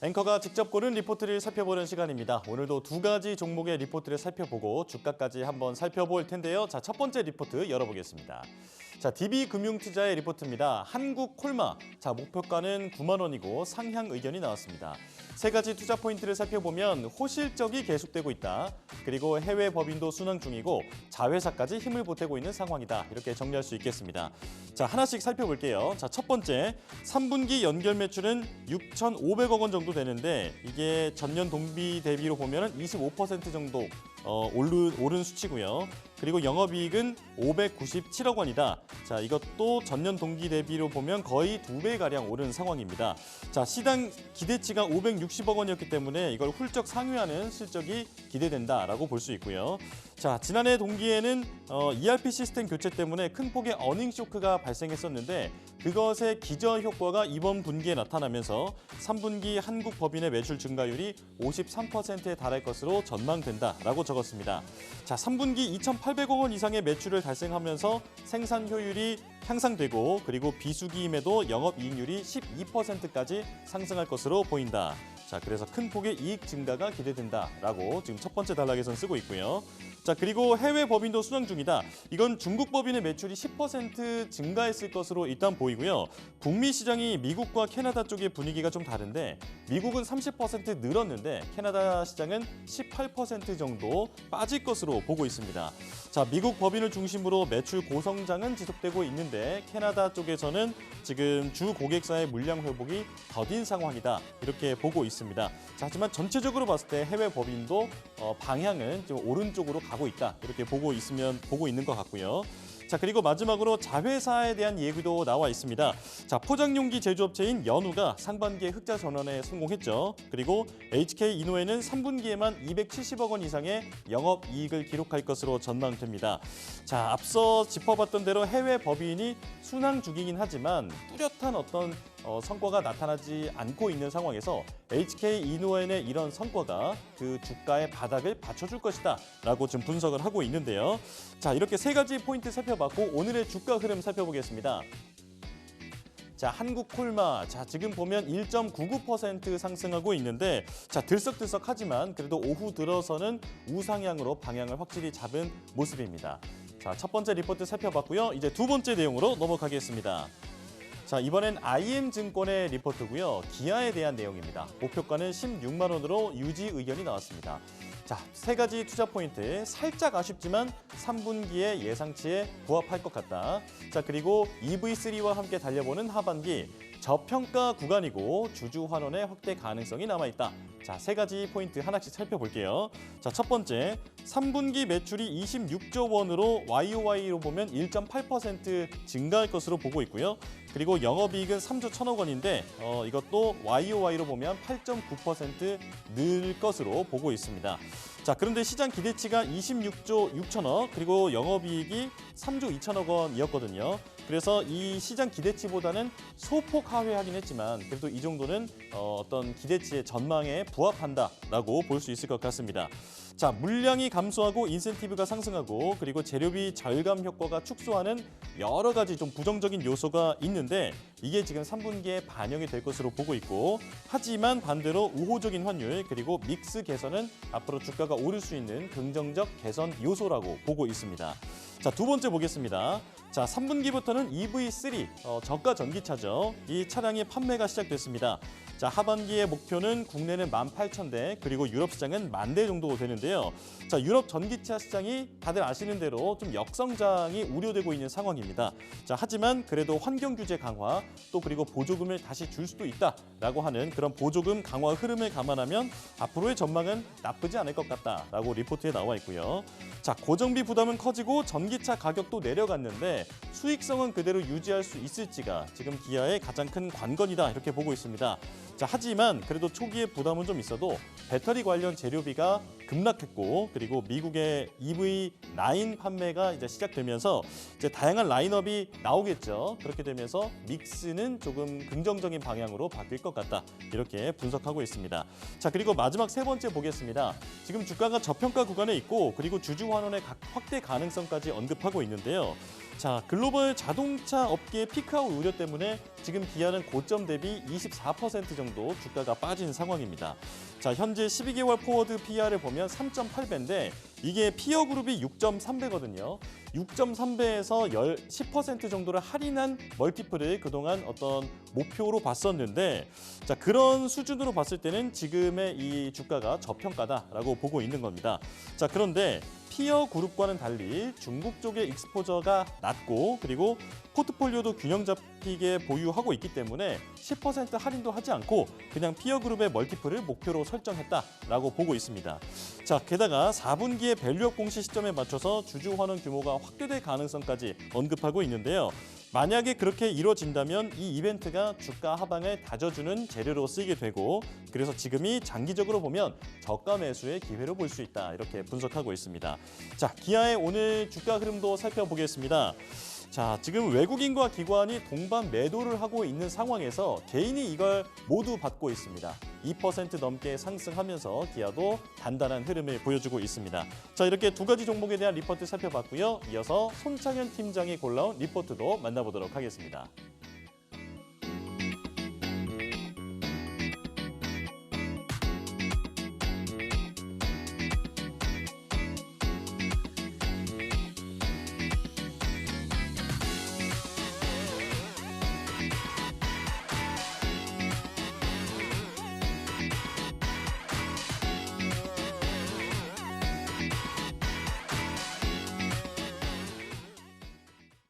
앵커가 직접 고른 리포트를 살펴보는 시간입니다. 오늘도 두 가지 종목의 리포트를 살펴보고 주가까지 한번 살펴볼 텐데요. 자, 첫 번째 리포트 열어보겠습니다. 자, DB금융투자의 리포트입니다. 한국콜마. 자, 목표가는 9만 원이고 상향 의견이 나왔습니다. 세 가지 투자 포인트를 살펴보면 호실적이 계속되고 있다. 그리고 해외 법인도 순항 중이고 자회사까지 힘을 보태고 있는 상황이다. 이렇게 정리할 수 있겠습니다. 자, 하나씩 살펴볼게요. 자, 첫 번째, 3분기 연결 매출은 6,500억 원 정도 되는데 이게 전년 동기 대비로 보면 25% 정도 오른 수치고요. 그리고 영업이익은 597억 원이다. 자, 이것도 전년 동기 대비로 보면 거의 2배가량 오른 상황입니다. 자, 시장 기대치가 560억 원이었기 때문에 이걸 훌쩍 상회하는 실적이 기대된다라고 볼 수 있고요. 자, 지난해 동기에는 ERP 시스템 교체 때문에 큰 폭의 어닝 쇼크가 발생했었는데 그것의 기저 효과가 이번 분기에 나타나면서 3분기 한국 법인의 매출 증가율이 53%에 달할 것으로 전망된다라고 적었습니다. 자, 3분기 2,800억 원 이상의 매출을 달성하면서 생산 효율이 향상되고 그리고 비수기임에도 영업이익률이 12%까지 상승할 것으로 보인다. 자, 그래서 큰 폭의 이익 증가가 기대된다라고 지금 첫 번째 단락에선 쓰고 있고요. 자, 그리고 해외 법인도 순항 중이다. 이건 중국 법인의 매출이 10% 증가했을 것으로 일단 보이고요. 북미 시장이 미국과 캐나다 쪽의 분위기가 좀 다른데 미국은 30% 늘었는데 캐나다 시장은 18% 정도 빠질 것으로 보고 있습니다. 자, 미국 법인을 중심으로 매출 고성장은 지속되고 있는데 캐나다 쪽에서는 지금 주 고객사의 물량 회복이 더딘 상황이다. 이렇게 보고 있습니다. 자, 하지만 전체적으로 봤을 때 해외 법인도 방향은 좀 오른쪽으로 가고 있다. 이렇게 보고 있는 것 같고요. 자, 그리고 마지막으로 자회사에 대한 얘기도 나와 있습니다. 자, 포장용기 제조업체인 연우가 상반기에 흑자 전환에 성공했죠. 그리고 HK 이노회는 3분기에만 270억 원 이상의 영업이익을 기록할 것으로 전망됩니다. 자, 앞서 짚어봤던 대로 해외 법인이 순항 중이긴 하지만 뚜렷한 어떤 성과가 나타나지 않고 있는 상황에서 HK 이노엔의 이런 성과가 그 주가의 바닥을 받쳐줄 것이다 라고 지금 분석을 하고 있는데요. 자, 이렇게 세 가지 포인트 살펴봤고 오늘의 주가 흐름 살펴보겠습니다. 자, 한국콜마. 자, 지금 보면 1.99% 상승하고 있는데 자, 들썩들썩하지만 그래도 오후 들어서는 우상향으로 방향을 확실히 잡은 모습입니다. 자, 첫 번째 리포트 살펴봤고요. 이제 두 번째 내용으로 넘어가겠습니다. 자, 이번엔 IM증권의 리포트고요. 기아에 대한 내용입니다. 목표가는 16만 원으로 유지 의견이 나왔습니다. 자, 세 가지 투자 포인트. 살짝 아쉽지만 3분기에 예상치에 부합할 것 같다. 자, 그리고 EV3와 함께 달려보는 하반기. 저평가 구간이고 주주 환원의 확대 가능성이 남아있다. 자, 세 가지 포인트 하나씩 살펴볼게요. 자, 첫 번째, 3분기 매출이 26조 원으로 YOY로 보면 1.8% 증가할 것으로 보고 있고요. 그리고 영업이익은 3조 1천억 원인데 이것도 YOY로 보면 8.9% 늘 것으로 보고 있습니다. 자, 그런데 시장 기대치가 26조 6천억 그리고 영업이익이 3조 2천억 원이었거든요. 그래서 이 시장 기대치보다는 소폭 하회하긴 했지만 그래도 이 정도는 어떤 기대치의 전망에 부합한다라고 볼 수 있을 것 같습니다. 자, 물량이 감소하고 인센티브가 상승하고 그리고 재료비 절감 효과가 축소하는 여러 가지 좀 부정적인 요소가 있는데 이게 지금 3분기에 반영이 될 것으로 보고 있고 하지만 반대로 우호적인 환율 그리고 믹스 개선은 앞으로 주가가 오를 수 있는 긍정적 개선 요소라고 보고 있습니다. 자, 두 번째 보겠습니다. 자, 3분기부터는 EV3, 저가 전기차죠. 이 차량의 판매가 시작됐습니다. 자, 하반기의 목표는 국내는 18,000대, 그리고 유럽 시장은 10,000대 정도 되는데요. 자, 유럽 전기차 시장이 다들 아시는 대로 좀 역성장이 우려되고 있는 상황입니다. 자, 하지만 그래도 환경 규제 강화, 또 그리고 보조금을 다시 줄 수도 있다라고 하는 그런 보조금 강화 흐름을 감안하면 앞으로의 전망은 나쁘지 않을 것 같다라고 리포트에 나와 있고요. 자, 고정비 부담은 커지고 전기차 가격도 내려갔는데 수익성은 그대로 유지할 수 있을지가 지금 기아의 가장 큰 관건이다 이렇게 보고 있습니다. 자, 하지만 그래도 초기에 부담은 좀 있어도 배터리 관련 재료비가 급락했고 그리고 미국의 EV9 판매가 이제 시작되면서 이제 다양한 라인업이 나오겠죠. 그렇게 되면서 믹스는 조금 긍정적인 방향으로 바뀔 것 같다. 이렇게 분석하고 있습니다. 자, 그리고 마지막 세 번째 보겠습니다. 지금 주가가 저평가 구간에 있고 그리고 주주 환원의 확대 가능성까지 언급하고 있는데요. 자, 글로벌 자동차 업계의 피크아웃 우려 때문에 지금 기아는 고점 대비 24% 정도 주가가 빠진 상황입니다. 자, 현재 12개월 포워드 PR을 보면 3.8배인데 이게 피어 그룹이 6.3배거든요. 6.3배에서 10% 정도를 할인한 멀티플을 그동안 어떤 목표로 봤었는데 자, 그런 수준으로 봤을 때는 지금의 이 주가가 저평가다라고 보고 있는 겁니다. 자, 그런데 피어 그룹과는 달리 중국 쪽의 익스포저가 낮고 그리고 포트폴리오도 균형 잡히게 보유하고 있기 때문에 10% 할인도 하지 않고 그냥 피어 그룹의 멀티플을 목표로 설정했다라고 보고 있습니다. 자, 게다가 4분기의 밸류업 공시 시점에 맞춰서 주주 환원 규모가 확대될 가능성까지 언급하고 있는데요. 만약에 그렇게 이루어진다면 이 이벤트가 주가 하방을 다져주는 재료로 쓰이게 되고 그래서 지금이 장기적으로 보면 저가 매수의 기회로 볼 수 있다 이렇게 분석하고 있습니다. 자, 기아의 오늘 주가 흐름도 살펴보겠습니다. 자, 지금 외국인과 기관이 동반 매도를 하고 있는 상황에서 개인이 이걸 모두 받고 있습니다. 2% 넘게 상승하면서 기아도 단단한 흐름을 보여주고 있습니다. 자, 이렇게 두 가지 종목에 대한 리포트 살펴봤고요. 이어서 손창현 팀장이 골라온 리포트도 만나보도록 하겠습니다.